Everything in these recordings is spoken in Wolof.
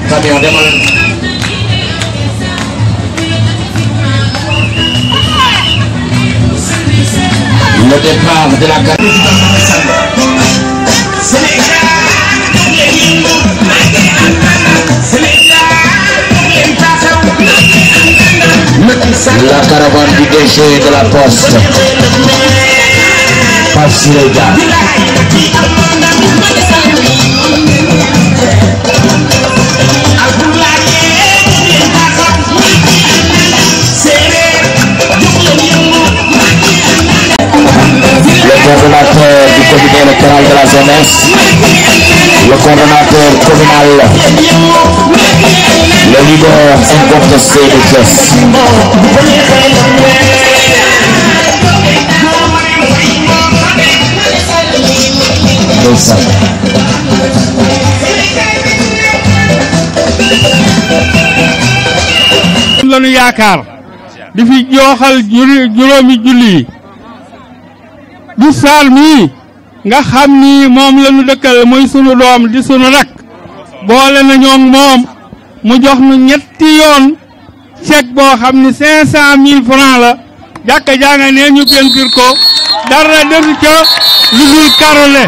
Camion demal. Le départ de la carte. La caravane du DG de la Poste. Passe les gars. Le coordonnateur du comité électoral de la jeunesse, le coordonnateur communal, le leader incontesté de Thiès. lañu yaakaar di fi jooxal juróomi julli du saal mii nga xam ni moom lañu dëkkal mooy sunu doom di sunu rak boole na ñoom moom mu jox nu ñetti yoon chèque boo xam ni 500 000 francs la jàkka janga ne ñu peinture ko dara defu ca lu dul karole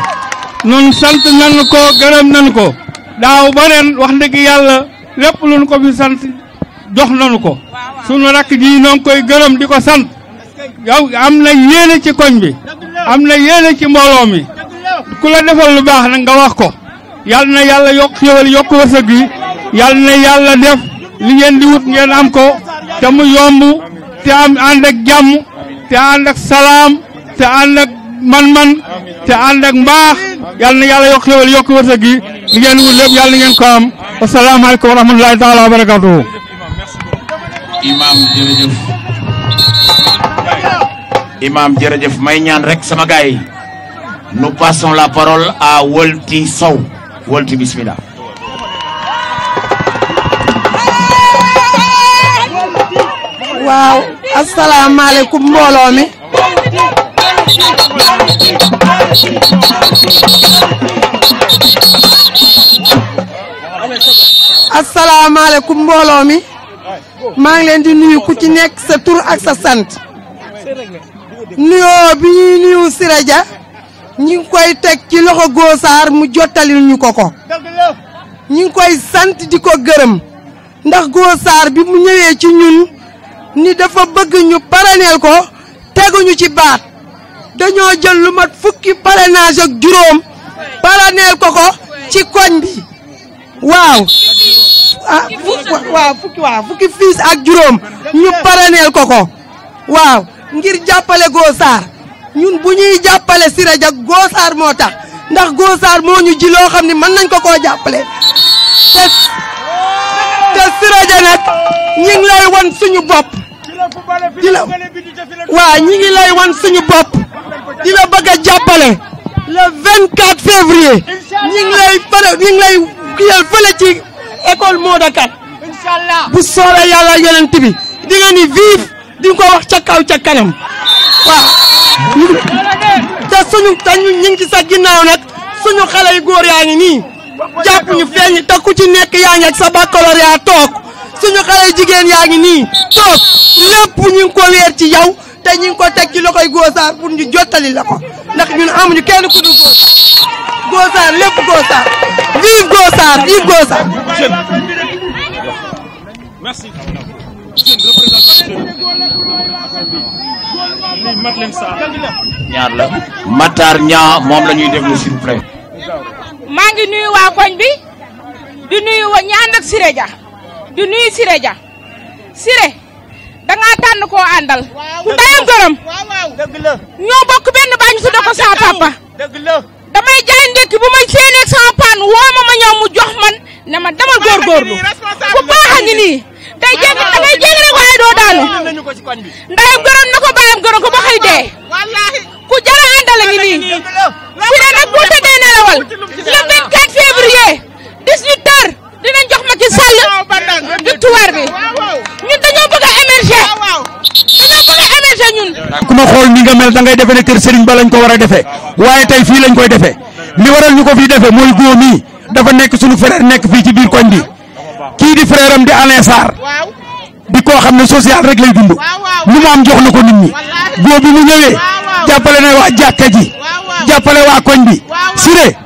noonu sant nañu ko gërëm nañu ko daaw ba ren wax dëgg yàlla lépp lu ñu ko fi sant jox nañu ko sunu rakk ji noo ngi koy gërëm di ko sant yow am na yéene ci koñ bi am na yéene ci mbooloo mi ku la defal lu baax nag nga wax ko yal na yàlla yokk xéwal yokk wërsëg yi yal na yàlla def li ngeen di wut ngeen am ko te mu yomb te am ànd ak jàmm te ànd ak salaam te ànd ak man-man te ànd ak mbaax yal na yàlla yokk xéwal yokk wërsëg yi li ngeen wut lépp yal na ngeen ko am asalaamaaleykum wa rahmatulahi taala wa barakatuhu. Imam jërëjëf. Imam jërëjëf may ñaan rek sama gars yi. Nous passons la parole à Wolti Sow. Wolti bismillah. waaw asalaamaaleykum mbooloo mi. asalaamaaleykum mbooloo mi. maa ngi leen di nuyu ku ci nekk sa tur ak sa sant. nuyoo bi ñuy nuyu Siré Dia ñi ngi koy teg ci loxo Gosaar mu jottalil ñu ko ko. ñi ngi koy sant di ko gërëm ndax Gosaar bi mu ñëwee ci ñun ni dafa bëgg ñu parrainel ko teguñu ci baat dañoo jël lu mat fukki parrainage ak juróom parrainel ko ko ci koñ bi waaw fukki fiis ak juróom ñu parrainel ko ko waaw ngir jàppale Gosaar ñun bu ñuy jàppale Siré Dia Gosaar moo tax ndax Gosaar moo ñu ji loo xam ne mën nañ ko koo jàppale te Siré Dia nag ñi ngi lay wan suñu bopp di la waaw ñi ngi lay wan suñu bopp di la bëgg a jàppale le 24 février ñi ngi lay kiyal fële ci école Modou Kane bu soobee yàlla yonent bi di nga ni vive di nga ko wax ca kaw ca kanam waaw te ñu ngi ci sa ginnaaw nag suñu xale yu góor yaa ngi nii jàpp ñu feeñ te ku ci nekk yaa ngi ak sa baccalauréat toog suñu xale yu jigéen yaa ngi nii toog lépp ñu ngi ko weer ci yow te ñu ngi ko teg ci loxoy Gosaar pour ñu jottali la ko ndax ñun amuñu kenn ku dul Gosaar lépp Gosaar vive Gosaar vive Gosaar. Merci. ñaar la Matar Niang moom la ñuy déglu s'il vous plaît. maa ngi nuyu waa koñ bi di nuyu wa ñaan ak Siré Dia di nuyu Siré Dia Siré da ngaa tànn koo àndal ndayam gërëm ñoo bokk benn bañ su da ko sama papa damay jaay ndekki bu may séenee sama paan woo ma ñëw mu jox man ne ma demal góorgóorlu ku baax a ngi nii day jéggi da ngay jéggi rek waaye doo daanu ndayam gërëm na ko baayam gërëm ko ba xëy dee ku jara àndal a ngi nii Siré nag bu tëddee nelawal le 24 février 18h dinañ jox Macky Sall victoire bi ñun dañoo bëgg a émerger ma xool ni nga mel da ngay defe ne kër Serigne ba lañ ko war a defee waaye tey fii lañ koy defee li waral ñu ko fii defee mooy góor mi dafa nekk suñu frère nekk fii ci biir koñ bi kii di frère am di Alain Sarr di koo xam ne social rek lay dund lu mu am jox na ko nit ñi góor bi mu ñëwee jàppale na waa jàkka ji jàppale waa koñ bi Siré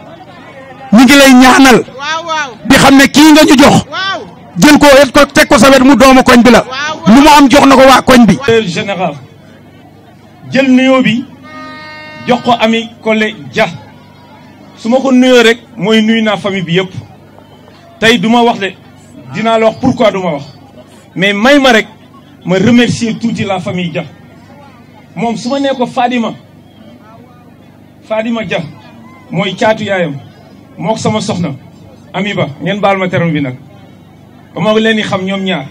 ñu ngi lay ñaanal di xam ne kii nga ñu jox jël ko teg ko sa wet mu doomu koñ bi la lu mu am jox na ko waa koñ bi. général jël nuyoo bi jox ko Ami Collé Dia su ma ko nuyoo rek mooy nuyu naa famille bi yëpp tey du ma wax de dinaa la wax pourquoi du ma wax mais may ma rek ma remercier tuuti la famille Dia moom su ma nee ko Fadima Dia mooy caatu yaayam mook sama soxna Ami Ba ngeen baal ma terme bi nag ba ma leen di xam ñoom ñaar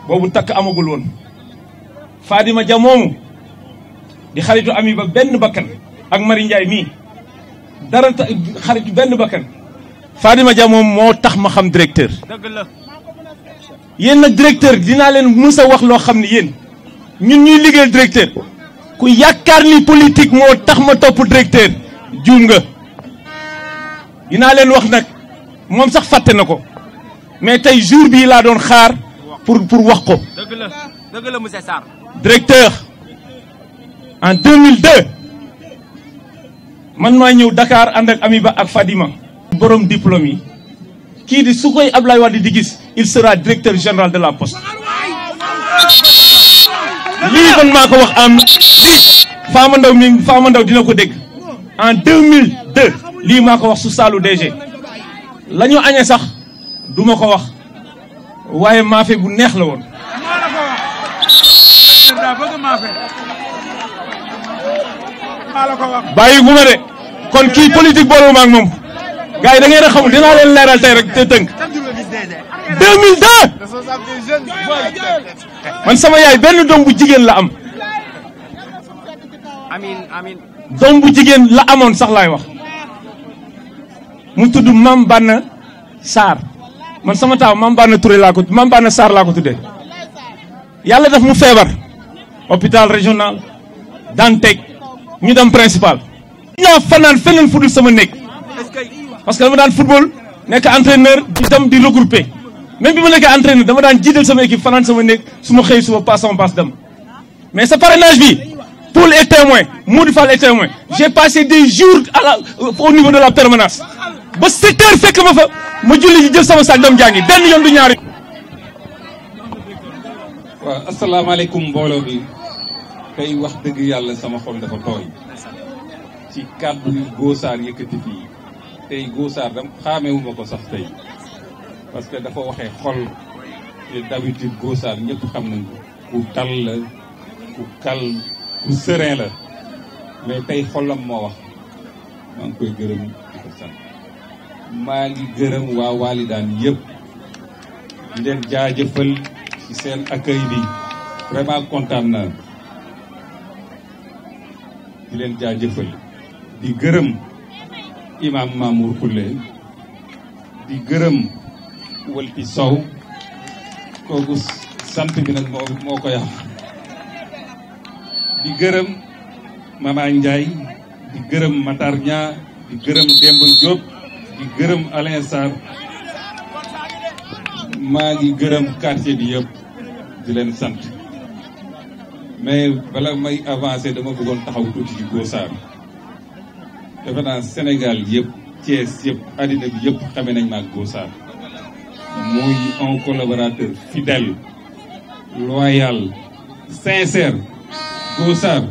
boobu takk amagul woon Fadima Dia moomu di xaritu Ami Ba benn bakkan ak Mari Ndiaye mii dara xaritu benn bakkan Fadima Dia moom moo tax ma xam directeur yéen nag directeur dinaa leen mës a wax loo xam ne yéen ñun ñuy liggéeyal directeur ku yaakaar ni politique moo tax ma topp directeur juum nga dinaa leen wax nag moom sax fàtte na ko mais tey jour bii laa doon xaar pour wax ko. dëgg la monsieur Sarr. directeur en 2002 man maa ñëw Dakar ànd ak Ami Ba ak Fadima. borom diplôme yi kii di su koy Ablaye Wade di gis il sera directeur général de la poste. lii kon maa ko wax am Fama Ndaw dina ko dégg en 2002 lii maa ko wax su saalu DG la ñu añee sax duma ko wax waaye maafe bu neex la woon. bàyyi gu ma de kon kii politique boolu ma ak moom gars yi da ngeen a xamul dinaa leen leeral tey rek te tënk 2002 man sama yaay benn doom bu jigéen la am. amiin doom bu jigéen la amoon sax laay wax mu tudd Mame Bana Sarr man sama taaw Mame Bana Touré Mame Bana Sarr laa ko tuddee yàlla daf mu feebar hôpital régional Dantec ñu dem principal. ñaa fanaan feneen fudul sama néeg parce que dama daan football nekk entraîneur di dem di regrouper même bi ma nekkee entraîneur dama daan jiital sama équipe fanaan sama néeg su ma xëy suba passe sama passe dem mais sa parrainage bi Paul est témoin Modou Fall est témoin j'ai passé des jours au niveau de la permanence ba 7 heures fekk ma fa ma julli ji jël sama sac dem jàngi benn yoon du ñaari. waaw asalaamaaleykum mbooloo bi tey wax dëgg yàlla sama xol dafa tooy ci kàddu yu Go-Sarr yëkkati fii tey Go-Sarr dam xaamewuma ko sax tey parce que dafa waxee xol te d'habitude Go-Sarr ñëpp xam nañ ko ku dal la ku calme ku serein la mais tey xolam moo wax maa ngi koy gërëm di ko sant maa ngi gërëm waa Walidane yëpp di leen jaajëfal ci seen accueil bi vraiment kontaan naa di leen jaajëfal di gërëm imam Mamour Koule di gërëm Walti Sow kooku sant bi nag moo ko yàq di gërëm Mama Ndiaye di gërëm Matar Nia di gërëm Demba Diop di gërëm Alain Sarr maa ngi gërëm quartier bi yëpp di leen sant mais bala may avancer dama bëggoon taxaw tuuti ci Go-Sarr defe naa Sénégal yëpp Thiès yëpp àddina bi yëpp xamee nañ ma ak Go-Sarr muy un collaborateur fidèle loyal sincère Go-Sarr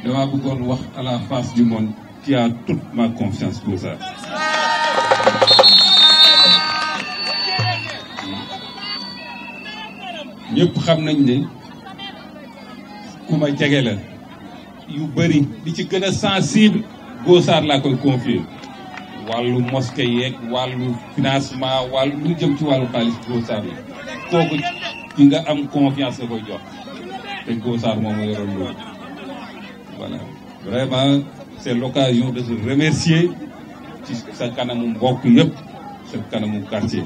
dama bëggoon wax à la face du monde qui a toute ma confiance Go-Sarr ñëpp xam nañ ne ku ma jege la yu bëri li ci gën a sensible Go-Sarr laa koy confier wàllu mosquée yeeg wàllu financement wàllu lu jëm ci wàllu xaalis Go-Sarr la kooku ki nga am confiance nga koy jox te Go-Sarr moom moo yoroon loolu voilà vraiment c'est l'occasion de se remercier ci sa kanamu mbokk yëpp sa kanamu quartier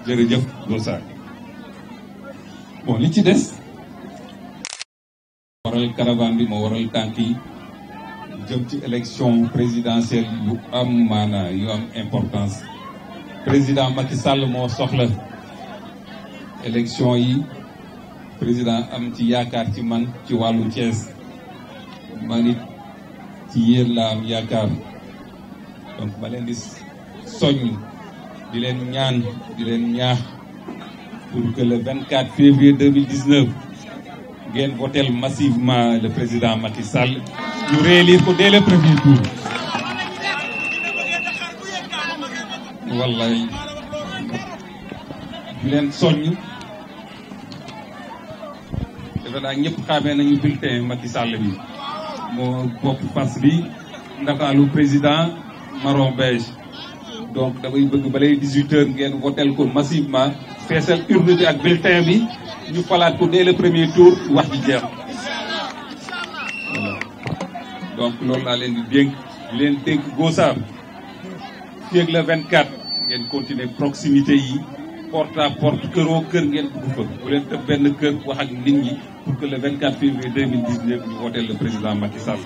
jërëjëf Go-Sarr bon li ci des waral caravane bi moo waral tànk yi jëm ci élection présidentielle yu am maana yu am importance président Macky Sall moo soxla élection yi président am ci yaakaar ci man ci wàllu Thiès man it ci yéen laa am yaakaar donc ma leen di soññ di leen ñaan di leen ñaax pour que le 24 février 2019 ngeen votel massivement le président Macky Sall ñu réélire ko dès le premier tour wallaay di leen soññ defe naa ñëpp xamee nañu bulletin Macky Sall bi moo bopp fas bi ndakaalu président marron beige donc damay bëgg balay 18h ngeen votel ko massivement feesal urne bi ak bulletin bi ñu falaat ko dès le premier tour wax ji jeex voilà donc loolu laa leen di dénk di leen dénk Gossard fii ak le 24 ngeen continuer proximité yi porte à porte këroo kër ngeen dugg fa bu leen def benn kër wax ak nit ñi pour que le 24 février 2019 ñu votel le président Macky Sall.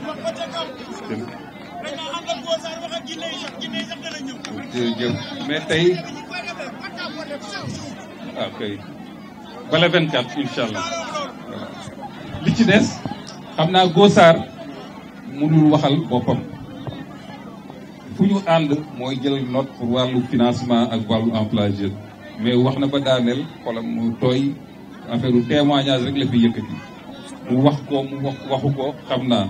jërëjëf mais tey ok ba le 24 incha allah voilà li ci des xam naa Gossard mënul waxal boppam fu ñu ànd mooy jël note pour wàllu financement ak wàllu emploi jeune mais wax na ba daaneel xolam mu tooy affaire u témoignage rek la fi yëkkati mu wax ko mu waxu ko xam naa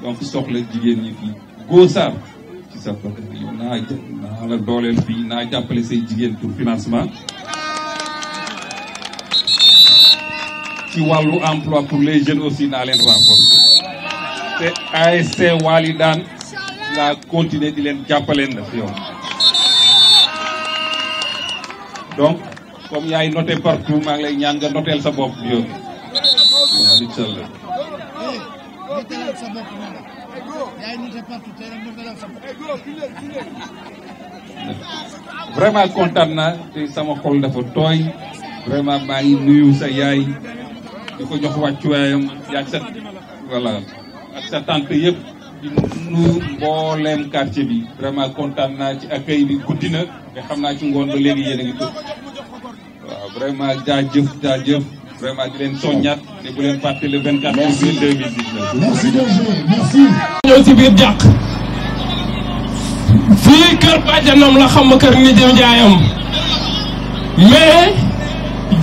donc soxla jigéen ñi fii Gossard ci sa bopp yow naa la dooleel fii naa jàppale say jigéen pour financement ci wàllu emploi pour les jeunes aussi naa leen renforcer te ASC Walidane laa continuer di leen jàppale na fi yow donc comme yaay noté partout maa ngi lay ñaan nga noteel sa bopp yow waaw incha allah vraiment kontaan naa te sama xol dafa tooy vraiment maa ngi nuyu sa yaay di ko jox wàccuwaayam yaag sa voilà ak sa tante yëpp di nuyu mbooleem quartier bi vraiment kontaan naa ci accueil bi guddi na te xam naa ci ngoon ba léegi yéen a ngi tëdd waaw vraiment jaajëf vraiment di leen soññaat ne bu leen fàtte le 24 février 2019. merci merci. ñëw ci biir jàq fii kër bàjjanam la xam kër ni jëm jaayam mais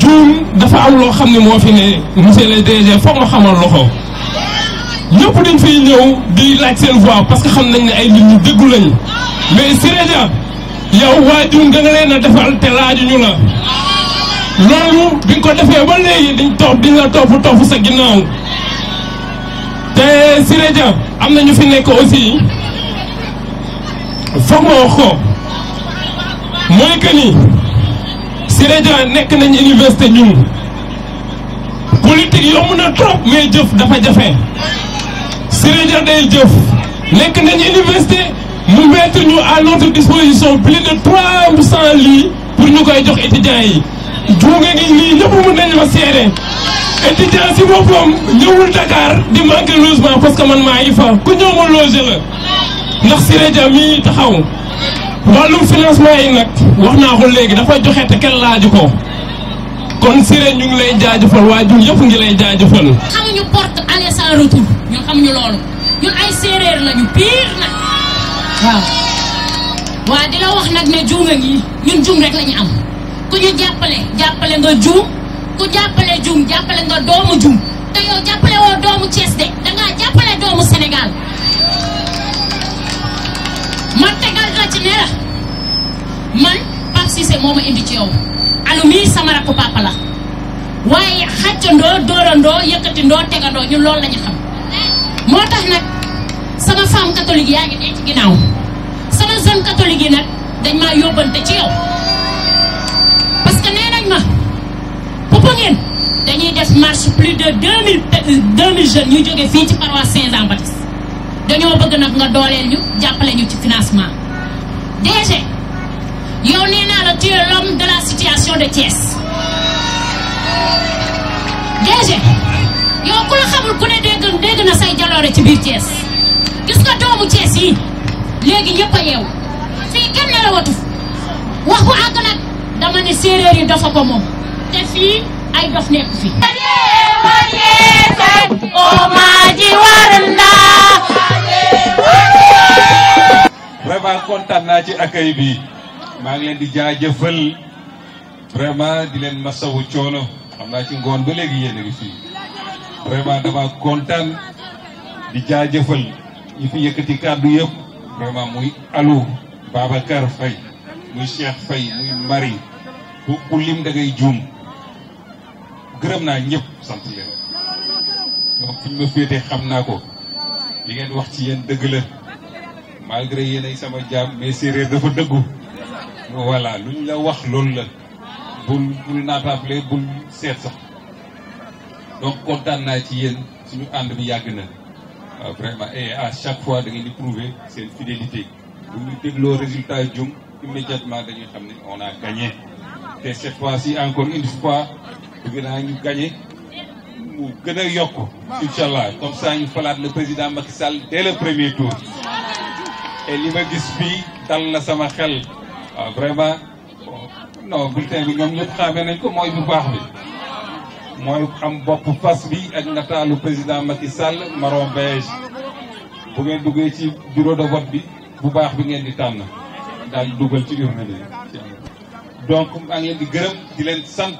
juum dafa am loo xam ne moo fi ne monsieur le DG foog ma xamal loxo ñëpp dañ fiy ñëw di laaj seen voix parce que xam nañ ne ay nit ñu déggu lañ mais Siré Dia yow waa juum da nga leen a defal te laajuñu la loolu bi nga ko defee ba léegi diñ la topp sa ginnaaw te Siré Dia am na ñu fi nekk aussi foog ma wax ko mooy que ni Siré Dia nekk nañ université ñun politique yomb na trop mais jëf dafa jafe Siré Dia day jëf nekk nañ université mu mettre ñu à notre disposition plus de 300 lits pour ñu koy jox étudiants yi juunga ngi nii ñëpp mën nañ ma seede étudiant si boppam ñëwul Dakar di manqué logement parce que man maa ngi fa ku ñëw ma loger la ndax Siré Dia mii taxaw wàllum financement yi nag wax naa ko léegi dafa joxe te kenn laaju ko kon Siré ñu ngi lay jaajëfal waa jun yëpp ngi lay jaajëfal. xamuñu porte aller sans retour ñun xamuñu loolu ñun ay séeréer lañu pire nag waaw waa di la wax nag ne juunga ngi ñun juum rek lañu am ku ñu jàppale nga juum ku jàppale juum jàppale nga doomu juum te yow jàppale woo doomu Thiès de dangaa jàppale doomu Sénégal ma tegal la ci ne la man Pape Cissé moo ma indi ci yow alu mii sama rakku papa la waaye xàccandoo dóorandoo yëkkatindoo tegandoo ñun loolu lañu xam moo tax nag sama femme catholique yaa ngi dee ci ginnaaw sama jeune catholique yi nag dañ maa yóbbante ci yow parce que nee nañ ma Popenguine dañuy def marche plus de 2000 jeunes ñu jóge fii ci paroisse Saint-Jean-Baptiste dañoo bëgg nag nga dooleel ñu jàppale ñu ci financement DG yow nee naa la tu es l'homme de la situation de Thiès DG yow ku la xamul ku ne dégg dégg na say jaloore ci biir Thiès gis nga doomu Thiès yi léegi ñëpp a yeewu fii kenn la watu wax bu àgg nag dama ne séeréer yi dafa ko moom te fii ay dof nekk fi vraiment kontaan naa ci accueil bi maa ngi leen di jaajëfal vraiment di leen masawu coono xam naa ci ngoon ba léegi yéen a ngi fii vraiment dama kontaan di jaajëfal ñi fi yëkkati kàddu yëpp vraiment muy Alou Babacar Faye muy Cheikh Faye muy Marie ku lim da ngay juum gërëm naa ñëpp sant leen donc fi ñu ma féetee xam naa ko li ngeen wax ci yéen dëgg la malgré yéen ay sama jaam mais séeréer dafa dëggu voilà lu ñu la wax loolu la bul naataable bul seet sax donc kontaan naa ci yéen suñu ànd bi yàgg na waaw vraiment et à chaque fois da ngeen di prouver seen fidélité bu ñu dégloo résultat jum immédiatement dañuy xam ne on a gagné te cette fois-ci encore une fois bëgg naa ñu gagné mu gën a yokk incha allah comme ça ñu falaat le président Macky Sall dès le premier tour et li ma gis fii dal na sama xel waaw vraiment non bulletin bi ñoom ñëpp xamee nañ ko mooy bu baax bi mooy am bopp fas bi ak nataalu président Macky Sall marron beige bu ngeen duggee ci bureau de vote bi bu baax bi ngeen di tànn daal di dugal ci urne bi donc maa ngi leen di gërëm di leen sant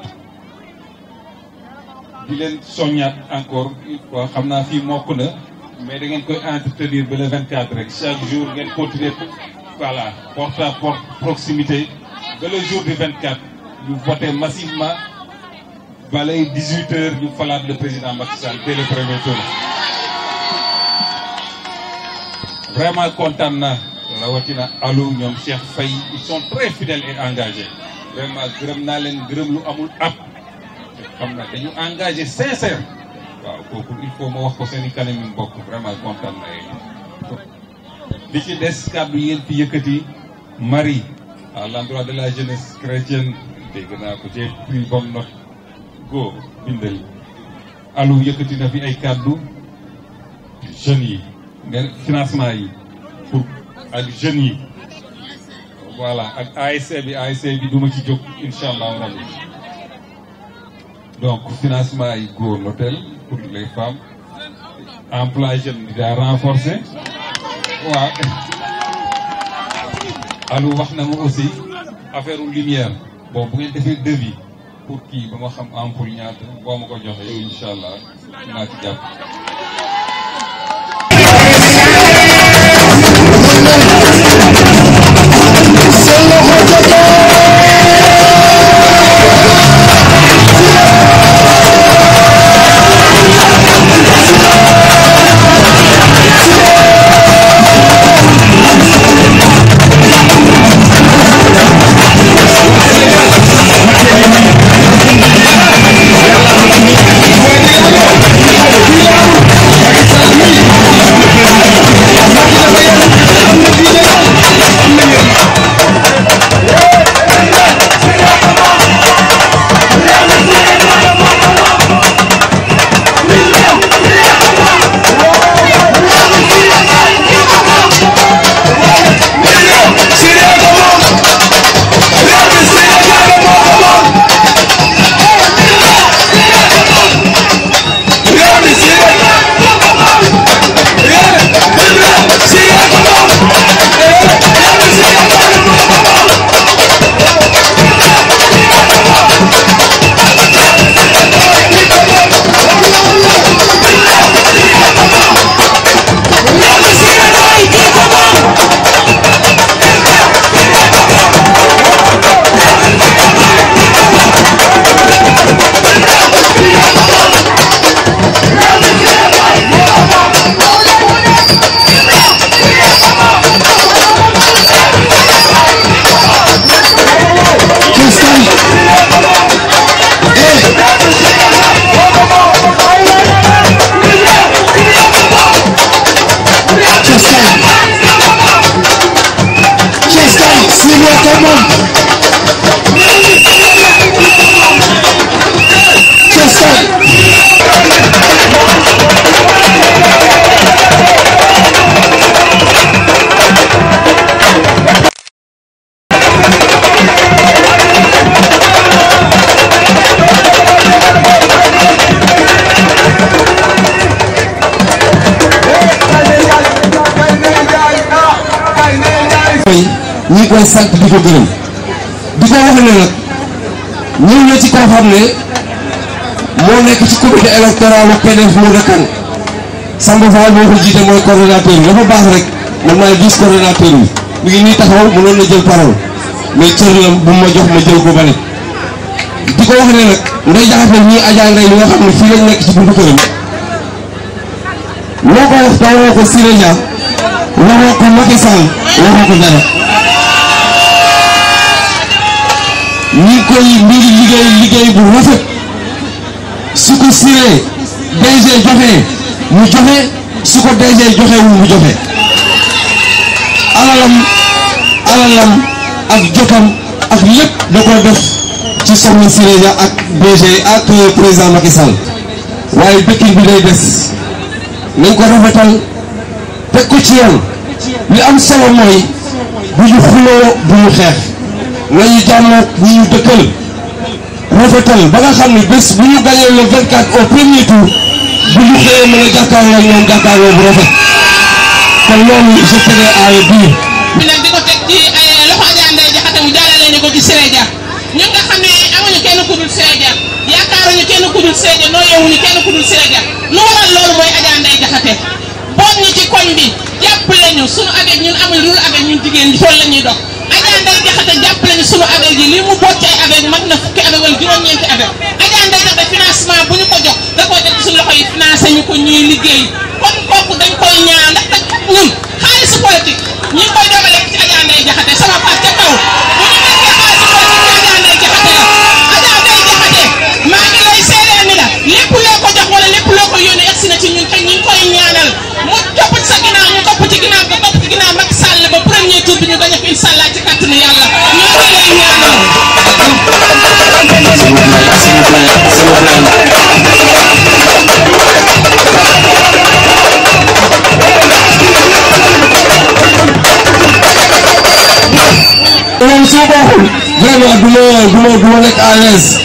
di leen soññaat encore une fois xam naa fii mokk na mais da ngeen koy entretenir ba le 24 rek chaque jour ngeen continuer voilà porte à porte proximité ba le jour du 24 ñu voter massivement balay 18h ñu falaat le président Macky Sall dès le premier tour. Vraiment kontaan na rawatina Alou ñoom Cheikh Faye ils sont très fidèles et engagés vraiment gërëm naa leen gërëm lu amul ab xam na dañu engagé sincère waaw kooku il faut ma wax ko seen i kanam yi mbokk vraiment kontaan na li ci des kàddu yéen fi yëkkati Marie à l'endroit de la jeunesse chrétienne dégg naa ko j'ai pris bonne note go bindal Alou yëkkati na fi ay kàddu jeunes yi ngeen financement yi pour ak jeunes yi voilà ak ASC bi duma ci jóg incha allah rabbi donc financement yi go l'hôtel pour les femmes emploi jeune bi daa renforcer waaw Alou wax na ma aussi affaire lumière bon bu ngeen defee devis pour kii ba ma xam ampoule ñaata boo ma ko joxee incha allah dinaa ci jàpp. Just Mbaye ñu ngi koy sant di ko gërëm di ko wax ne nag ñëw na ci koo xam ne moo nekk ci comité électoral bu PDS mu Dakar Samba Fall moo ko jiite mooy coordonnateur bi dafa baax rek man maay vice coordonnateur bi mi ngi nii taxaw mënoon na jël parole mais cër la bu ma jox ma jël ko ba ne di ko wax ne nag Ndeye Diakhaté ñii Adja Ndeye li nga xam ne fii lañ nekk ci buntu këram loo ko wax dawoo ko Siré Dia waxoo ko Macky Sall waxoo ko dara ñi ngi liggéey bu rafet su ko Siré DG joxe mu joxe su ko DG joxewul mu joxe alalam ak jotam ak lépp da ko def ci soxna Siré Dia ak DG ak président Macky Sall waaye dëkkin bi day des nañ ko rafetal teg ko ci yoon li am solo mooy bu ñu xuloo bu ñu xeex nañu jàmmoo ñi ñu dëkkal rafetal ba nga xam ne bés bu ñu gañee le 24 au premier tour bu ñu xëyee mën a jàkkaarloo ñoom jàkkaarloo bu rafet kon loolu je tenais à le dire. bi nag di ko teg ci loxo Adja Ndeye Diakhaté mu jàllale ñu ko ci Siré Dia ñun nga xam ne amuñu kenn ku dul Siré Dia yaakaaruñu kenn ku dul Siré Dia nooyeewuñu kenn ku dul Siré Dia lu waral loolu mooy Adja Ndeye Diakhaté boot ñu ci koñ bi jàppale ñu sunu avec ñun amuñu lu avec ñun jigéen ñi tool la ñuy dox Adja Ndeye Diakhaté jàppale ñu sunu avec yi li mu boot ci ay avec mag na fukki avec wala juróom-ñeenti avec Adja Ndeye Diakhaté financement bu ñu ko jox da koy def ci suñu loxo yi financé ñu ko ñuy liggéey kon kooku dañ koy ñaan ndax nag ñun xaalisu politique ñi ngi koy doogale ci Adja Ndeye Diakhaté sama part ca kaw bu ñu nekkee xaalisu politique ci Adja Ndeye Diakhaté la Adja Ndeye Diakhaté maa ngi lay seedeel ni la lépp loo ko jox wala lépp loo ko yónnee egsi na ci ñun te ñu ngi koy ñaanal mu topp ci sa ginnaaw ñu topp ci ginnaaw nga topp ci ginnaaw Macky Sall ba premier tour bi ñu gañ a ko incha allah ci kàttanu yàlla ñu ngi lay ñaanal. loolu soo baaxul vraiment du ma nekk à l'aise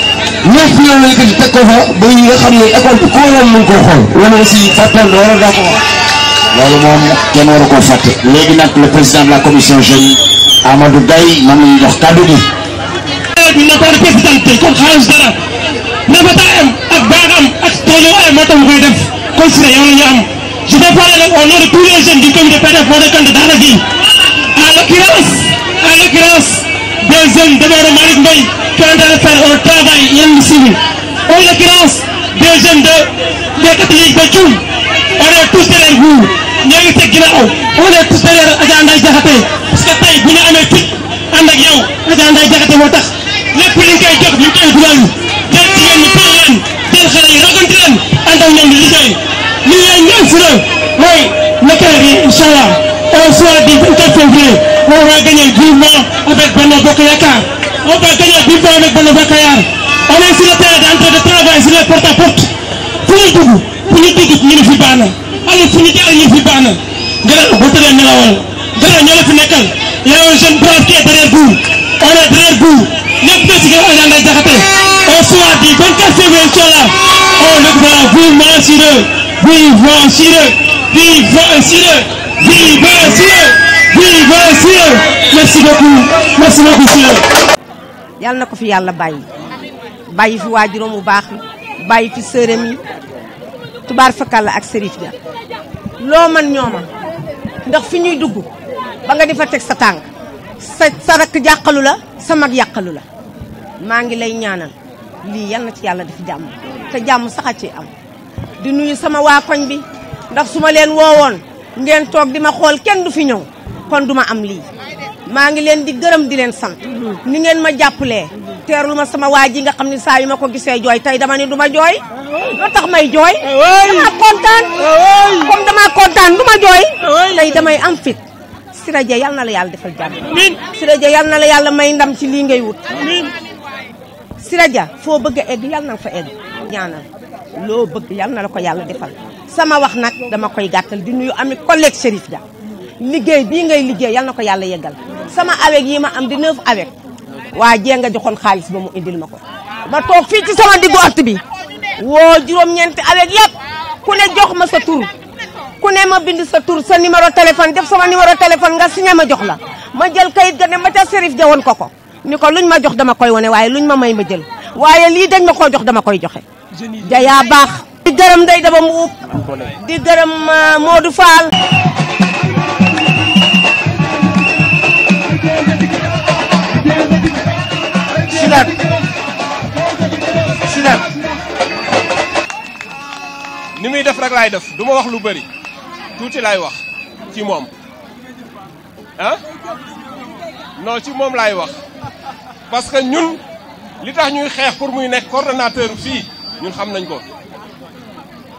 ñëpp fi la nekk di teg ko fa ba ñi nga xam ne école bi koo leen mën koo xool wala aussi fàttal war a daa ko wax. loolu moom kenn waru koo fàtte léegi nag le président de la commission jeune Amadou Gaye moom la ñuy jox kàddu gi. bi na ko présidente kon xaalis dara rafetaayam ak baaxam ak tolluwaayam moo tax mu koy def kon Siré yow la ñu am je vais parler nag au nom de tous les jeunes du comité PDS moo nekkoon daara gi à l'occurrence des jeunes de Malick Mbaye qui ont de faire un travail civil en l'occurrence des jeunes des catholiques de Thioum on est tous derrière vous ñoo ngi teg ginnaaw on est tous derrière Adja Ndeye Diakhaté parce que tey bu ñu amee fit ànd ak yow Adja Ndeye Diakhaté moo tax lépp li ñu koy jox ñu koy dugal jël jigéen ñi teel leen jël xale yi ragonti leen ànd ak ñoom di liggéey li leen ñëw si la mooy nakaar yi incha allah au soir du 24 février on va gagner vivement avec Benno Bokk Yaakaar on va gagner vivement avec Benno Bokk Yaakaar on est sur le terrain en train de travailler sur les porte à porte fu ñu dugg ñu ne fi baax na allez fu ñu jaar ñu fi baax na gërëm bu tëddee nelawal gërëm ñoo la fi nekkal y a un jeune brave qui est derrière vous on est derrière vous ñëpp ñoo si gën a Adja Ndeye Diakhaté au soir du 24 février inchallah on le voit vivement Siré vivement Siré vivement Siré vivement Siré vivement Siré merci beaucoup Siré. yàlla na ko fi yàlla bàyyi fi waajuram bu baax bàyyi fi sërëm yi tubaar fakal ak Serif Dia loo man ñooma ndax fi ñuy dugg ba nga di fa teg sa tànk sa rakk jàqalu la sa mag yàqalu la maa ngi lay ñaanal lii yal na ci yàlla def jàmm te jàmm sax a ci am di nuyu sama waa koñ bi ndax su ma leen woowoon ngeen toog di ma xool kenn du fi ñëw kon duma am lii maa ngi leen di gërëm di leen sant ni ngeen ma jàppalee teerlu ma sama waa ji nga xam ne saa yu ma ko gisee jooy tey dama ne du ma jooy loo tax may jooy dama kontaan comme dama kontaan du ma jooy tey damay am fit Siré Dia yal na la yàlla defal jàmm Siré Dia yal na la yàlla may ndam ci lii ngay wut Siré Dia foo bëgg a egg yal na fa egg ñaanal loo bëgg yal na la ko yàlla defal sama wax nag dama koy gàttal di nuyu ami collègue Serif Dia liggéey bii ngay liggéey yal na ko yàlla yeggal sama avec yi ma am di 9 avec waa jee nga joxoon xaalis ba mu indil ma ko ma toog fii ci sama diggu at bi woo juróom-ñeenti avec yëpp ku ne jox ma sa tur ku ne ma bind sa tur sa numéro téléphone def sama numéro téléphone nga signé ma jox la ma jël kayit ga ne ma ca Serif ja woon ko ni ko luñ ma jox dama koy wane waaye luñ ma may ma jël waaye lii dañ ma koo jox dama koy joxe ja yaa baax di gërëm Ndeye Daba Mbuub di gërëm Modou Fall Sidaat ni muy def rek laay def du ma wax lu bëri tuuti laay wax ci moom ah non ci moom laay wax parce que ñun li tax ñuy xeex pour muy nekk coordonnateur fii ñun xam nañ ko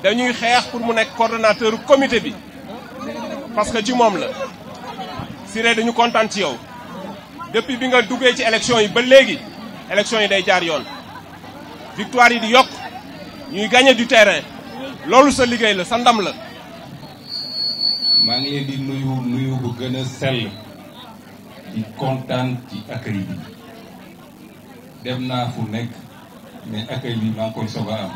dañuy xeex pour mu nekk coordonnateur comité bi parce que ci moom la Siré dañu kontaan ci yow depuis bi nga duggee ci élection yi ba léegi élection yi day jaar yoon victoire yi di yokk ñuy gagner du terrain loolu sa liggéey la sa ndam la. maa ngi leen di nuyu bu gën a sell di kontaan ci accueil bi dem naa fu nekk mais accueil bi maa ngi koy soog a am.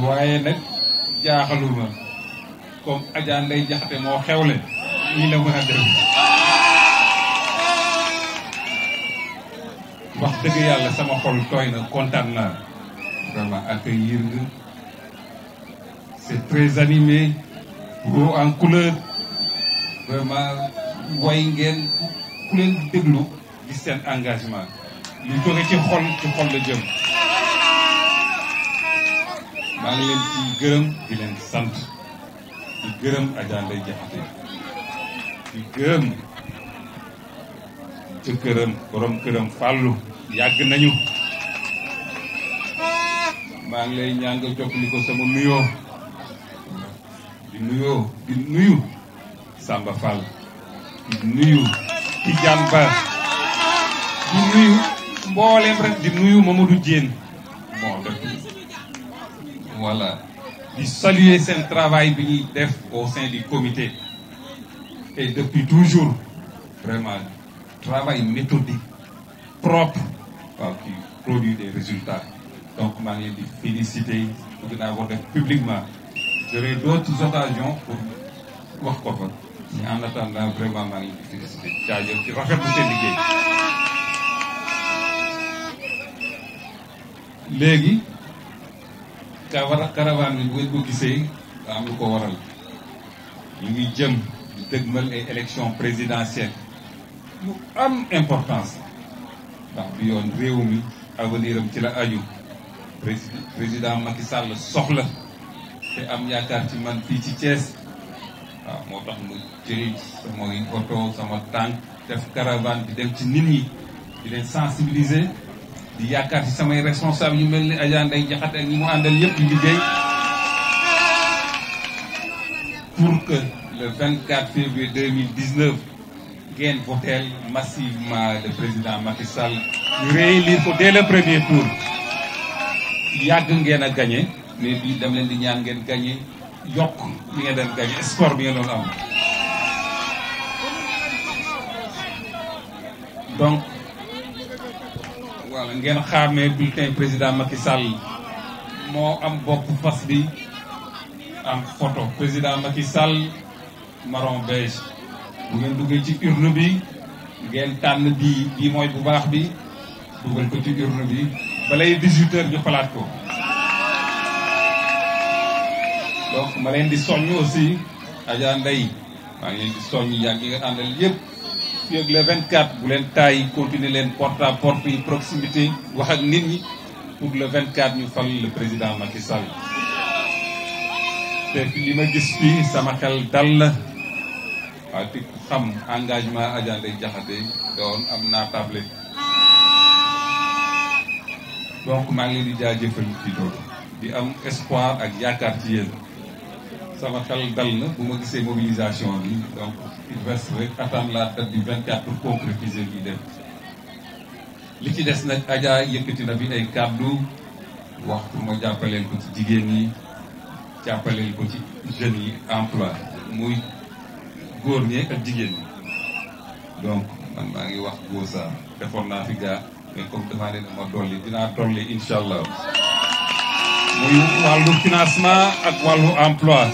waaye nag jaaxaluma comme Adja Ndeye Diakhaté moo xewle nii la mën a def wax dëgg yàlla sama xol tooy na kontaan naa vraiment accueillir nga c'est très animé haut en couleur vraiment way ngeen ku leen déglu gis seen engagement li jóge ci xol la jëm maa ngi leen ci gërëm di leen sant di gërëm Adja Ndeye Diakhaté di gërëm jëkkëram borom këram Fallou yàgg nañu maa ngi lay ñaan nga jottali ko sama nuyoo di nuyu Samba Fall di nuyu Tidiane Ba di nuyu mboolem rek di nuyu Mamadou Diène bon voilà di saluer seen travail bi ñuy def au sein du comité et depuis toujours vraiment travail méthodique propre qui produit des résultats donc maa ngi leen di féliciter bëgg naa ko def publiquement j'aurai d'autres occasions pour wax ko fa mais en attendant vraiment maa ngi leen di féliciter jaajëf ci rafetlu seen liggéey léegi caravane bi bu ngeen ko gisee am lu ko waral ñu ngi jëm di dëgmal ay élection présidentielle yu am importance ndax bi yoon réew mi avenir am ci la aju président Macky Sall soxla te am yaakaar ci man fii ci Thiès waaw moo tax mu jël samay oto sama tànk def caravane di dem ci nit ñi di leen sensibiliser di yaakaar ci samay responsable yu mel ni Adja Ndeye Diakhaté ak ñi mu àndal yëpp di liggéey pour que le 24 février 2019 ngeen voteel massivement le président Macky Sall ñu réélire ko dès le premier tour yàgg ngeen a gagné mais bii dem leen di ñaan ngeen gagné yokk li ngeen doon gagné score bi ngeen doon am donc voilà ngeen xaamee bulletin président Macky Sall moo am bopp fas bi am photo président Macky Sall marron beige bu ngeen duggee ci urne bi ngeen tànn bii mooy bu baax bi dugal ko ci urne bi balay 18 heures ñu xalaat ko donc ma leen di soññ aussi Adja Ndeye maa ngi leen di soññ yàgg yi nga àndal yëpp fii ak le 24 bu leen taay continuer leen porte à porte yi proximité wax ak nit ñi pour le 24 ñu fal le président Macky Sall te li ma gis fii sama xel dal la waaw te xam engagement Adja Ndeye Diakhaté doon am naa table donc maa ngi leen di jaajëfal ci loolu di am espoir ak yaakaar ci yéen sama xel dal na bu ma gisee mobilisation bi donc il reste rek attendre la date du 24 pour concrétiser lii dem li ci des nag Adja yëkkati na fi ay kàddu wax pour ma jàppaleel ko ci jigéen ñi jàppaleel ko ci jeunes yi emploi muy góor ñi ak jigéen ñi donc man maa ngi wax Gossard defoon naa fi gaa mais comme demandé na ma dolli dinaa dolli incha allah muy wàllu financement ak wàllu emploi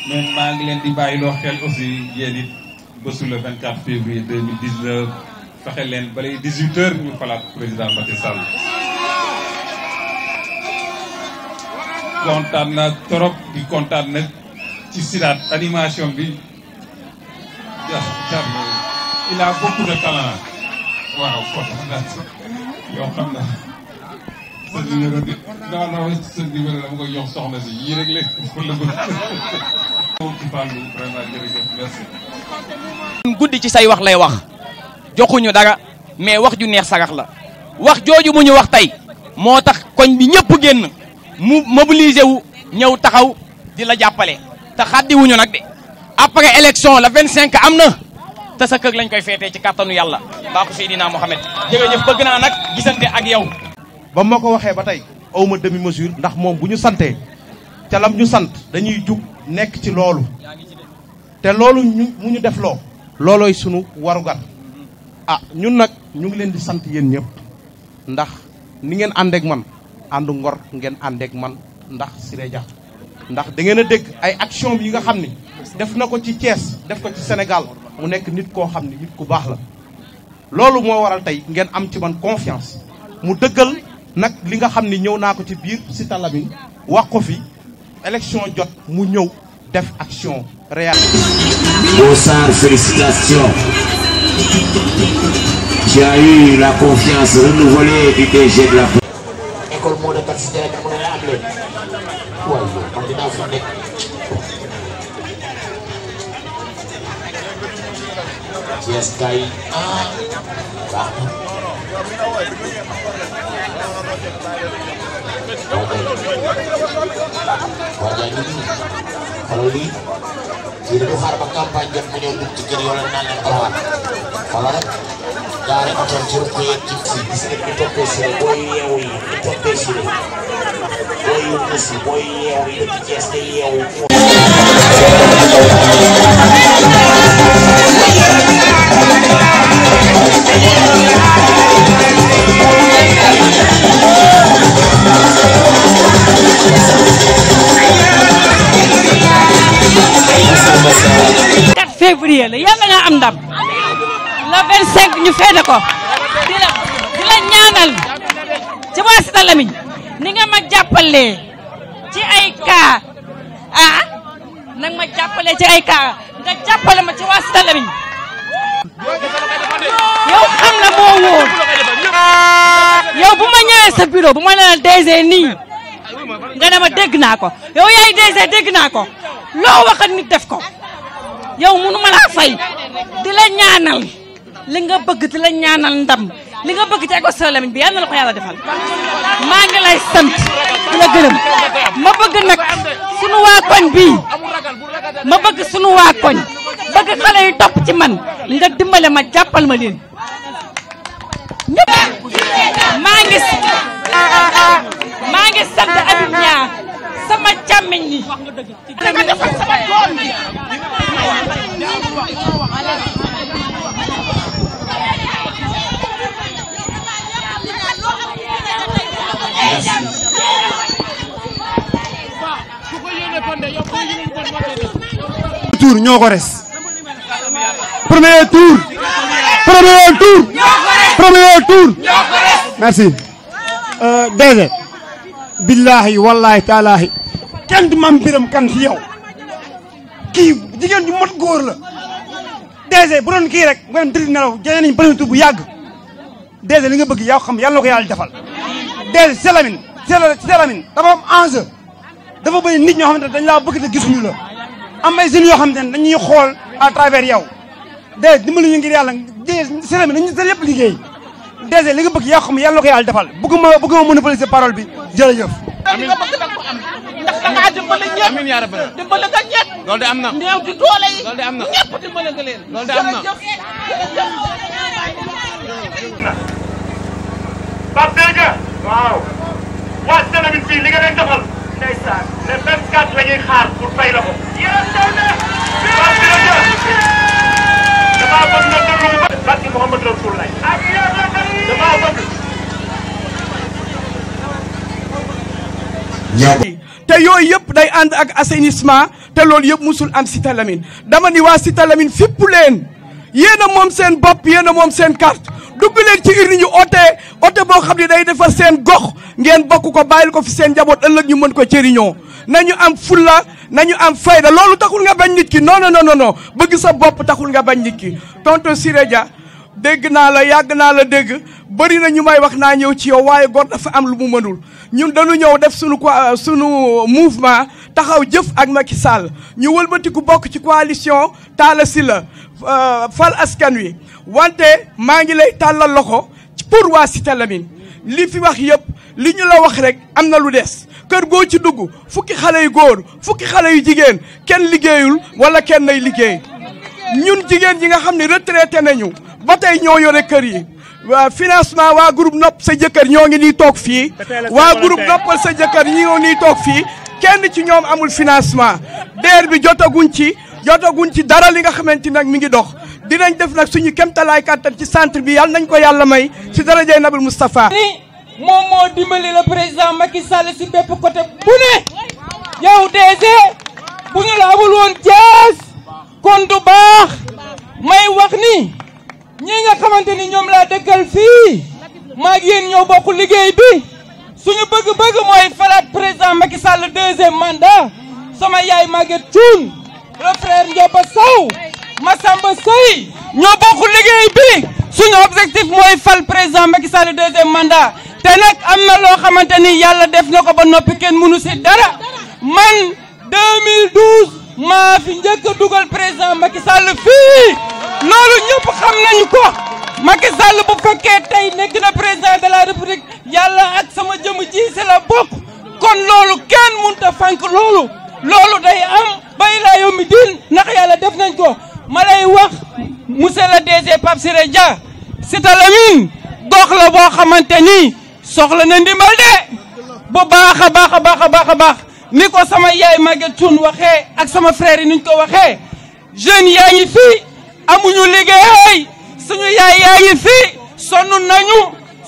mais maa ngi leen di bàyyiloo xel aussi yéen it bésu le 24 février 2019 fexe leen balay 18h ñu falaat président Macky Sall. kontaan na trop di kontaan nag ci Sidaat animation bi jar il a beaucoup de talent waaw kontaan naa yoo xam na sa numéro bi non sa numéro dama koy jox soxna si yii rek léegi pour la bëgg ci Fallou vraiment jërëjëf merci. guddi ci say wax lay wax joxuñu dara mais wax ju neex sarax la wax jooju mu ñu wax tey moo tax koñ bi ñëpp génn mu mobiliser wu ñëw taxaw di la jàppale te xaddiwuñu nag de après élection la 25 am na te sa kër lañ koy feetee ci kàttanu yàlla baaxu Seydina Mohamed jërëjëf bëgg naa nag gisante ak yow. ba ma ko waxee ba tey awma demi mesure ndax moom bu ñu santee ca lam ñu sant dañuy jug nekk ci loolu te loolu mu ñu def loo loolooy sunu warugat ñun nag ñu ngi leen di sant yéen ñëpp ndax ni ngeen àndeek man àndu ngor ngeen àndeek man ndax Siré Dia ndax da ngeen a dégg ay action yi nga xam ni def na ko ci Thiès def ko ci Sénégal mu nekk nit koo xam ni nit ku baax la loolu moo waral tey ngeen am ci man confiance mu dëggal nag li nga xam ni ñëw naa ko ci biir Cité Lamy wax ko fi élection jot mu ñëw def action réelle. Gossard, félicitations. Tu as eu la confiance renouvelée du DG de la école moo de Cité dama ne la am leen waaye man dinaa fa nekk. Thiès kay baax na. waa jaay ñu ngi xoolal lii fii dañu xaar ba campagne jot ma ñëw dugg ci kër yoo leen naan leen alawaan xoolal rek gaare oto ci ruq yeeg ci si gis ngeen ñu toppee Siré booy yeewu yi ñu toppee Siré booy yu nës yi booy yeewu yi dëkk Thiès day yeewu. février la yàlla nga am ndam le 25 ñu feete ko di la ñaanal ci waa Cité Lamy ni nga ma jàppalee ci ay cas nag ma jàppalee ci ay cas nga jàppale ma ci waa Cité Lamy yow xam na moo wóor yow bu ma ñëwee sa bureau bu ma nee DG nii nga ne ma dégg naa ko yow yaay DG dégg naa ko loo wax nit def ko yow mënu ma laa fay di la ñaanal li nga bëgg di la ñaanal ndam li nga bëgg ci école Cité Lamy bi yal na la ko yàlla defal maa ngi lay sant di la gërëm ma bëgg nag sunu waa koñ bii ma bëgg sunu waa koñ bëgg xale yi topp ci man nga dimbale ma jàppal ma leen ñëpp maa ngi sant Habib Niang sama càmmiñ yi nga defal sama doom bi tour ñoo ko res premier tour merci DG billahi wallahi taalahi kenn du mam biram kan fi yow kii jigéen ju mot góor la DG bu doon kii rek bu doon dëgg nelaw jëlee nañu premier tour bu yàgg DG li nga bëgg yaa xam yàlla na ko yàlla defal DG Cité Lamy dafa am enjeu dafa bëri nit ñoo xamante ne dañ laa bëgg te gisuñu la am ay jeunes yoo xamante ne dañuy xool à travers yow DG dimbali ñu ngir yàlla Cité Lamy dañu sa lépp liggéey DG li nga bëgg yaa xam yàlla na ko yàlla defal bëgguma monopoliser parole bi jërëjëf. amiin li nga bëgg da nga ko am ndax da ngaa dimbali ñëpp. amiin yaa rabbi dimbali nga ñëpp. loolu de am na néew di doole yi. loolu de am na ñëpp dimbali nga leen. loolu de am na Pape Sega. waaw. waa Cité Lamy fii li nga leen defal. ndeysaan le 24 la ñuy xaar pour fay la ko. yéen taw na. Pape Sega. damaa bëgg nga déglu bu baax. barke Mouhamed Rasoulaye. damaa bëgg. te yooyu yëpp day ànd ak assainissement te loolu yëpp musul am Cité Lamine dama ni waa Cité Lamine fippu leen yéen a moom seen bopp yéen a moom seen carte dugg leen ci urne ñu ote boo xam ne day defar seen gox ngeen bokk ko bàyyil ko fi seen njaboot ëllëg ñu mën ko cëriñoo nañu am fulla nañu am fayda loolu taxul nga bañ nit ki non bëgg sa bopp taxul nga bañ nit ki tonton Siré Dia dégg naa la yàgg naa la dégg bëri na ñu may wax naa ñëw ci yow waaye góor dafa am lu mu mënul ñun dañu ñëw def sunu mouvement taxaw jëf ak Macky Sall ñu wëlbatiku bokk ci coalition Talla Sylla fal askan wi wante maa ngi lay tàllal loxo pour waa Cité Lamine li fi wax yëpp li ñu la wax rek am na lu des kër goo ci dugg fukki xale yu góor fukki xale yu jigéen kenn liggéeyul wala kenn nay liggéey ñun jigéen ñi nga xam ne retraité nañu ba tey ñoo yore kër yi financement waa groupe nopp sa jëkkër ñoo ngi nii toog fii waa groupe noppal sa jëkkër ñoo ngi nii toog fii kenn ci ñoom amul financement DER bi jotaguñ ci dara li nga xamante nag mi ngi dox dinañ def nag suñu kemtalaay kàttan ci centre bi yàlla nañ ko yàlla may ci darajay Nabil Moustapha moom moo dimbali le président Macky Sall si bépp côté bu ne yow DG bu ñu la amul woon Thiès kon du baax may wax ni ñi nga xamante ni ñoom laa dëkkal fii maag yéen ñoo bokk liggéey bi suñu bëgg-bëgg mooy falaat président Macky Sall deuxième mandat sama yaay Maguette Thioune le frère Ndioba Sow Massamba Sey ñoo bokk liggéey bi suñu objectif mooy fal président Macky Sall deuxième mandat te nag am na loo xamante ni yàlla def na ko ba noppi kenn mënu si dara man 2012 maa fi njëkk a dugal président Macky Sall fii loolu ñëpp xam nañu ko Macky Sall bu fekkee tey nekk na président de la république yàlla ak sama jëm ji si la bokk kon loolu kenn mënut a fànk loolu day am bay laa yombi diin ndax yàlla def nañ ko ma lay wax monsieur le DG Pape Siré Dia Cité Lamine gox la boo xamante ni soxla na ndimbal de bu baax a baax ni ko sama yaay Maguette Thioune waxee ak sama frère yi niñ ko waxee jeunes yaa ngi fii amuñu liggéey suñu yaay yaa ngi fii sonn nañu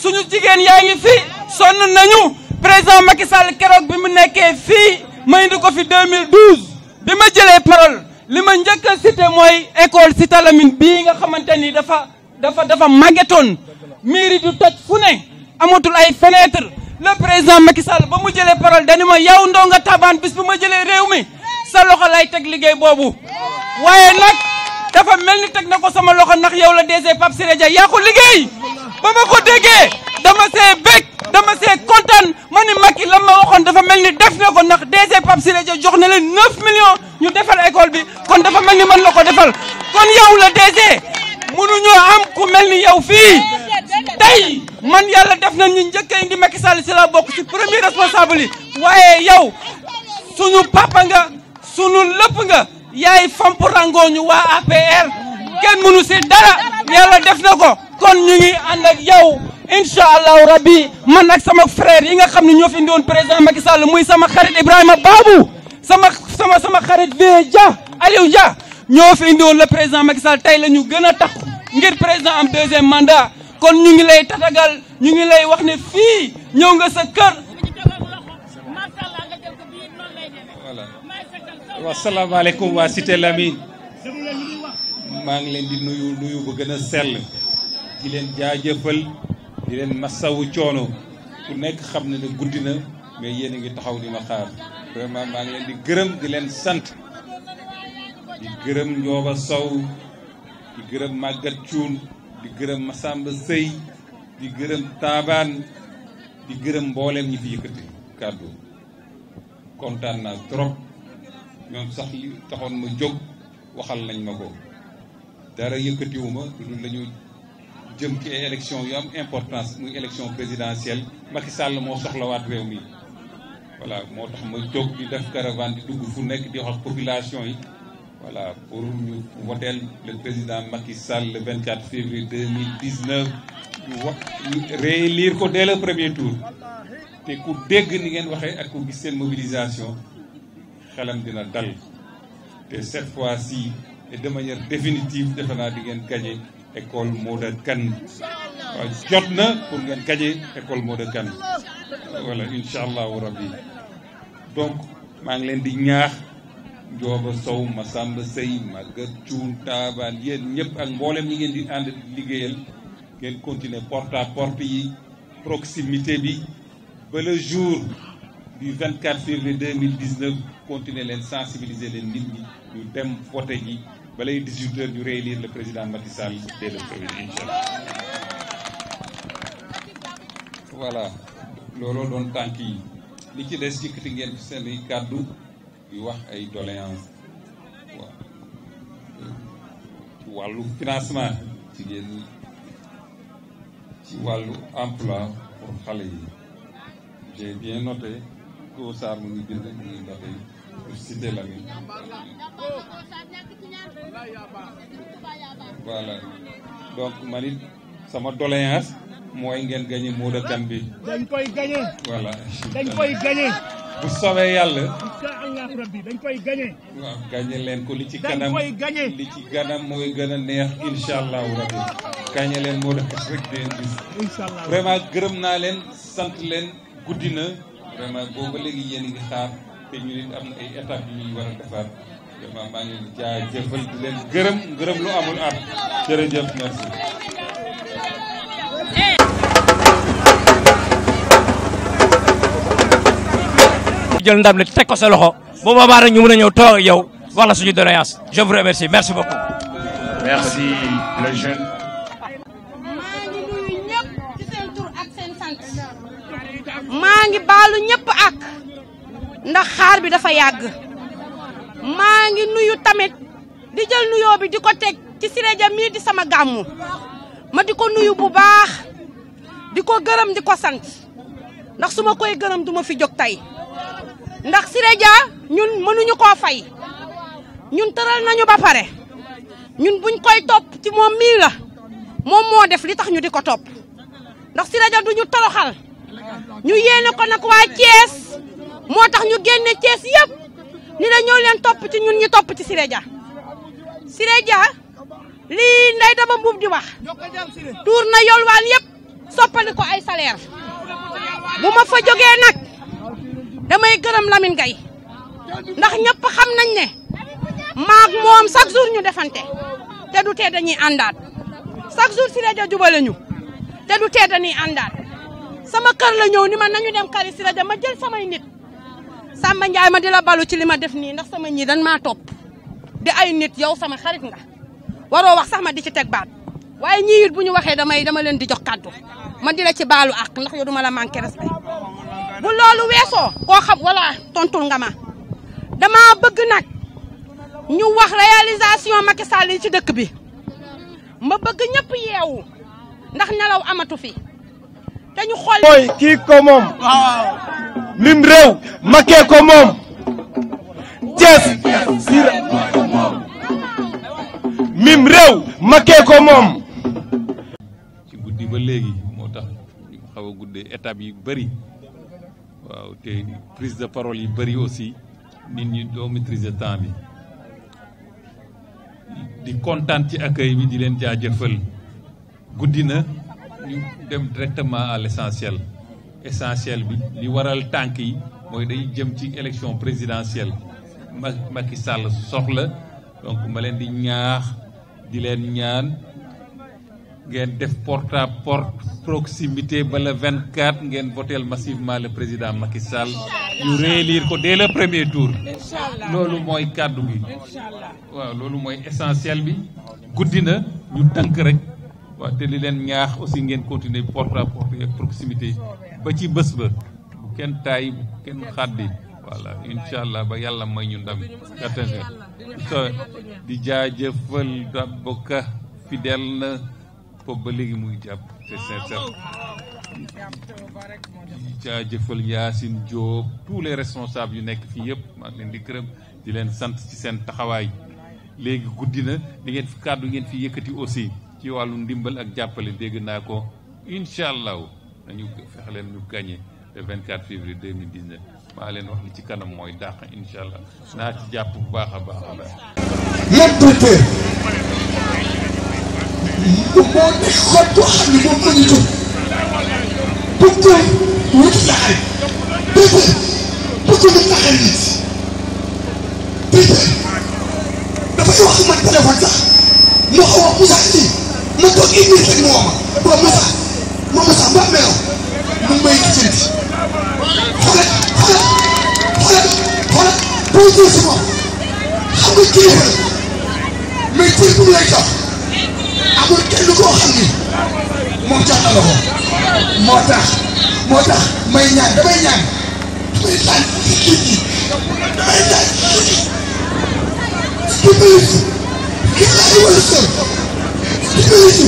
suñu jigéen yaa ngi fii sonn nañu président Macky Sall keroog bi mu nekkee fii ma indi ko fi 2012 bi ma jëlee parole li ma njëkk a cité mooy école Cité Lamine bii nga xamante ni dafa màggetoon mairie du toj fu ne amatul ay fenêtre le président Macky Sall ba mu jëlee parole dañu ma yow Ndonga Tabane bis bu ma jëlee réew mi sa loxo lay teg liggéey boobu waaye nag dafa mel ni teg na ko sama loxo ndax yow la DG Pape Siré Dia yaa ko liggéey ba ma ko déggee dama see bég dama see kontaan ma ni Macky la ma waxoon dafa mel ni def na ko ndax DG Pape Siré Dia jox na leen 9 millions ñu defal école bi kon dafa mel ni man la ko defal kon yow la DG mënuñoo am ku mel ni yow fii tey man yàlla def na ñu njëkk a indi Macky Sall si la bokk si premier responsable yi waaye yow suñu papa nga suñu lépp nga yaay famp rangooñu waa APR kenn mënu si dara yàlla def na ko kon ñu ngi ànd ak yow incha allahu rabbi man ak sama frère yi nga xam ne ñoo fi indi woon président Macky Sall muy sama xarit Ibrahima Babou sama xarit Vieux Dia Aliou Dia ñoo fi indi woon le président Macky Sall tey la ñu gën a tax ngir président am deuxième mandat kon ñu ngi lay tatagal ñu ngi lay wax ne fii ñëw nga sa kër. voilà wasalaamaaleykum waa Cité Lamine maa ngi leen di nuyu bu gën a sell di leen jaajëfal di leen masawu coono ku nekk xam ne guddi na mais yéen a ngi taxaw di ma xaar vraiment maa ngi leen di gërëm di leen sant di gërëm Ndioba Sow di gërëm Maguette Thioune di gërëm Massamba Sey di gërëm Tabane di gërëm mboolem ñi fi yëkkati kàddu kontaan naa trop ñoom sax li taxoon ma jóg waxal nañ ma ko dara yëkkatiwuma lu la ñu jëm ci ay élection yu am importance muy élection présidentielle Macky Sall moo soxlawaat réew mi voilà moo tax ma jóg di def caravane di dugg fu nekk di wax ak population yi voilà pour ñu voteel le président Macky Sall le 24 février 2019 ñu réélire ko dès le premier tour te ku dégg ni ngeen waxee ak ku gis seen mobilisation xelam dina dal te cette fois-ci et de manière définitive defe naa di ngeen gagné école Modou Kane waaw jot na pour ngeen gagné école Modou Kane voilà incha allahu rabbi donc maa ngi leen di ñaax Jooba Sow Massamba Sey Maguette Thioune Taabaan yéen ñëpp ak mboolem ñi ngeen di ànd liggéeyal ngeen continuer porte à porte yi proximité bi ba le jour du 24 février 2019 continuer leen sensibiliser leen nit ñi ñu dem voté ji balay 18 heures ñu réélire le président Macky Sall dès le premier inchallah. Voilà looloo doon tànk yi li ci des yëkkati ngeen seen i kàddu yu wax ay doléance waaw ci wàllu financement jigéen ñi ci wàllu emploi pour xale yi j'ai bien noté ko Sarr mu ngi bind mu ngi noté pour citer Lamine voilà donc man it sama doléance mooy ngeen gagné Modou Kane bi dañ koy gagné voilà dañ koy gagné bu soobee yàlla insha Allah rabbi dañ koy gagné waaw gagné leen ko li ci kanam dañ koy gagné li ci kanam mooy gën a neex insha Allah rabbi gagné leen Modou Kane rek deen gis insha Allah vraiment gërëm naa leen sant leen guddi na vraiment booba léegi yéen ngi xaar te ñu nit am na ay étapes yu ñuy war a defar vraiment maa ngi leen jaajëfal di leen gërëm lu amul at jërëjëf merci. jël ndam li teg ko sa loxo bu boobaa rek ñu mën a ñëw toog ak yow wax la suñu doléance je vous remercie merci beaucoup. merci le jeune. maa ngi baalu ñëpp ak ndax xaar bi dafa yàgg maa ngi nuyu tamit di jël nuyoo bi di ko teg ci Siré Dia mii di sama gàmmu ma di ko nuyu bu baax di ko gërëm di ko sant ndax su ma koy gërëm duma fi jóg tey ndax Siré Dia ñun mënuñu koo fay ñun tëral nañu ba pare ñun buñ koy topp ci moom mii la moom moo def li tax ñu di ko topp ndax Siré Dia duñu toroxal ñu yéene ko nag waa Thiès moo tax ñu génne Thiès yëpp ni la ñëw leen topp ci ñun ñu topp ci Siré Dia Siré Dia lii Ndeye Daba Mbuub di wax tuur na yolwaan yëpp soppali ko ay salaire bu ma fa jógee nag damay gërëm Lamine Gaye ndax ñëpp xam nañ ne maag moom chaque jour ñu defante te du tee dañuy àndaat chaque jour Siré Dia jubale ñu te du tee dañuy àndaat sama kër la ñëw ni ma nañu dem kari Siré Dia ma jël samay nit Samba Ndiaye ma di la balu ci li ma def nii ndax sama ñii dañ maa topp di ay nit yow sama xarit nga waroo wax sax ma di ci teg baat waaye ñii it bu ñu waxee dama leen di jox kàddu ma di la ci baalu ak ndax yow duma la manqué respect bu loolu weesoo koo xam wala tontul nga ma dama bëgg nag ñu wax réalisation Macky Sall yi ci dëkk bi ma bëgg ñëpp yeewu ndax nelaw amatu fi te ñu xool mooy kii ko moom mim réew Macky ko moom Thiès Siré mim réew Macky ko moom ci guddi ba léegi moo tax ñu xaw a guddee étape yi bëri waaw te prise de parole yi bëri aussi nit ñi doo maîtriser temps bi di kontaan ci accueil bi di leen jaajëfal guddi na ñu dem directement à l'essentiel essentiel bi li waral tànk yi mooy day jëm ci élection présidentielle Macky Sall soxla donc ma leen di ñaax di leen ñaan ngeen def porte à porte proximité ba le 24 ngeen voteel massivement le président Macky Sall ñu réélire ko dès le premier tour loolu mooy kàddu gi waaw loolu mooy essentiel bi guddi na ñu tënk rek waaw te li leen ñaax aussi ngeen continuer porte à porte ak proximité ba ci bés ba bu kenn taay bu kenn xaddi voilà incha allah ba yàlla may ñu ndam kattan di jaajëfal Daboka fidèle na foofu ba léegi muy jàpp c'est sincère di jaajëfal Yacine Diop tous les responsables yu nekk fii yëpp maa ngi leen di gërëm di leen sant ci seen taxawaay léegi guddi na di ngeen fi kàddu ngeen fi yëkkati aussi ci wàllu ndimbal ak jàppale dégg naa ko incha allah nañu fexe leen ñu gagné le 24 février 2019 maa leen wax li ci kanam mooy dàq incha allah naa ci jàpp bu baax a baax a baax. l'entretien moo di xottu xam ne moom la ñu jóg bu ko wut sa xarit ko mën taxal nit tey dafay wax man téléphone sax mu xaw a Moussa nii ma toog une minute rek mu woo ma ba Moussa mbaa meloon mu may lijjanti xoolal boo jël si moom xam nga kilifa la mais cër bu lay jox amul kenn koo xam ni moom jox na la ko moo tax damay ñaan damay ñaan ci kii gi damay ñaan dimbali ñu kii laay wala sër dimbali ñu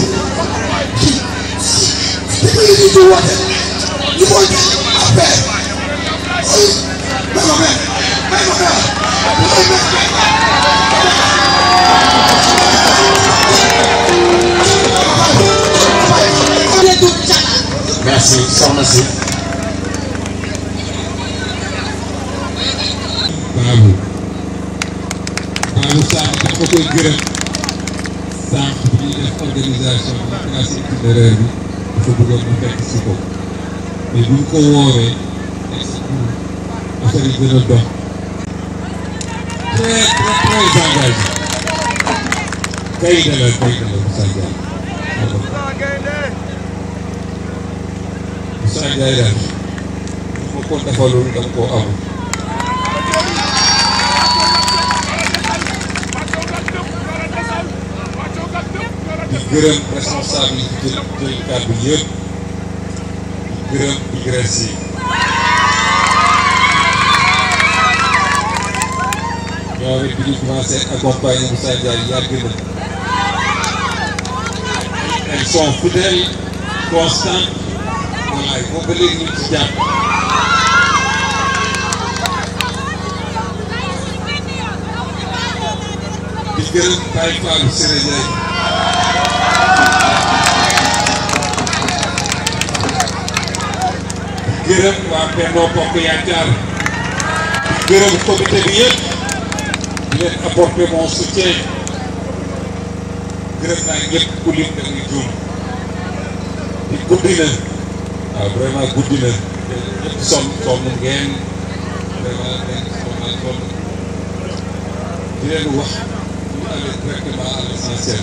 di woote ñu mooy affaire merci soxna si. Babou sànq dafa koy gërëm sànq bi ñuy def organisation bi tracé itinéraire bi dafa bëggoon mu fekk si ko mais bu ñu ko woowee affaire yi gën a dox très engagé kay la Moussa Ndiaye daal bu ma ko defalul da nga koo amul. di gërëm responsable yi ci jël kàddu yëpp di gërëm digress yi ñoom it bi ñu commencé accompagner Moussa Ndiaye yàgg na elles sont fidèles constantes wallaay moom ba léegi ñu ci jàpp di gërëm Baye Fallou Séré Ndiaye gërëm waa Benno Bokk Yaakaar gërëm comité bi yëpp di leen apporter mon soutien gërëm naa ñëpp ku lim da ngay juum di guddi na waaw vraiment guddi na ñëpp sonn ngeen vraiment ngeen sonn di leen wax ñu aller directement à l'essentiel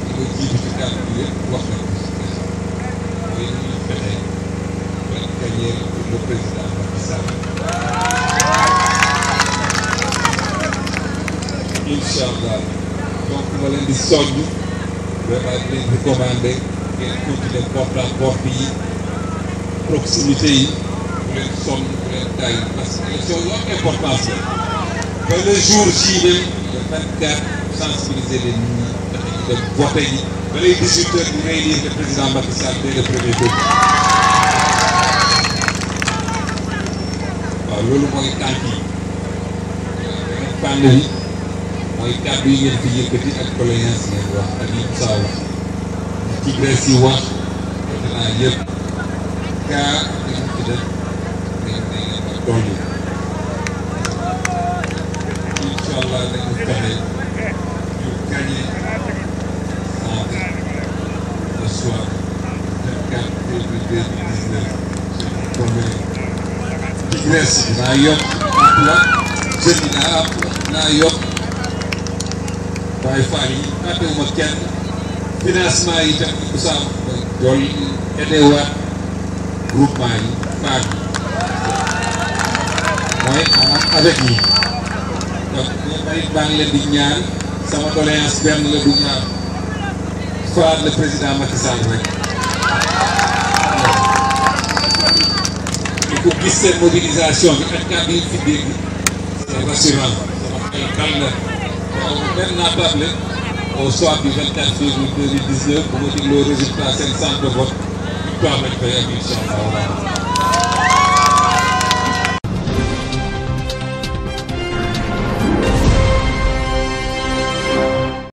bi ñu jiitu ci kàddu bi yëpp wax na ko mooy ni ñuy fexe ba gagner le président Macky Sall incha allah donc ma leen di soññ vraiment di leen recommander ngeen continuer porte à porte yi proximité yi bu leen sonn bu leen taay parce que élection yu am importance la ba le jour J même le 24 sensibiliser les nit ñi dafa ñu dem voté yi ba les 18 heures ñu réélire le président Macky Sall dès le premier tour waaw loolu mooy tànk yi beneen fànn bi mooy kàddu yi ngeen fi yëkkati ak doléance ngeen wax ak yi Moussa wax digress yi wax defe naa yëpp kaa dañu ci def ngeen ko dolli incha allah dañu fexe ñu gagné centre le soir 24 février 2019 suñu tombé digress dinaa yokk emploi jeune dinaa yokk waaye Fall yi fàttewuma kenn financement yi tam bu saam dool aidé waat groupement yi femmes yi mooy maanaam avec yi donc may maa ngi leen di ñaan sama doléance benn la du ñaar faat le président Macky Sall rek di ko gis seen mobilisation bi ak kàddu yi fi dégg c'est rassurant sama xel dal na benn naa table au soir du 24 février 2019 bu ma dégloo résultat seen centre de vote victoire lañ koy am incha allah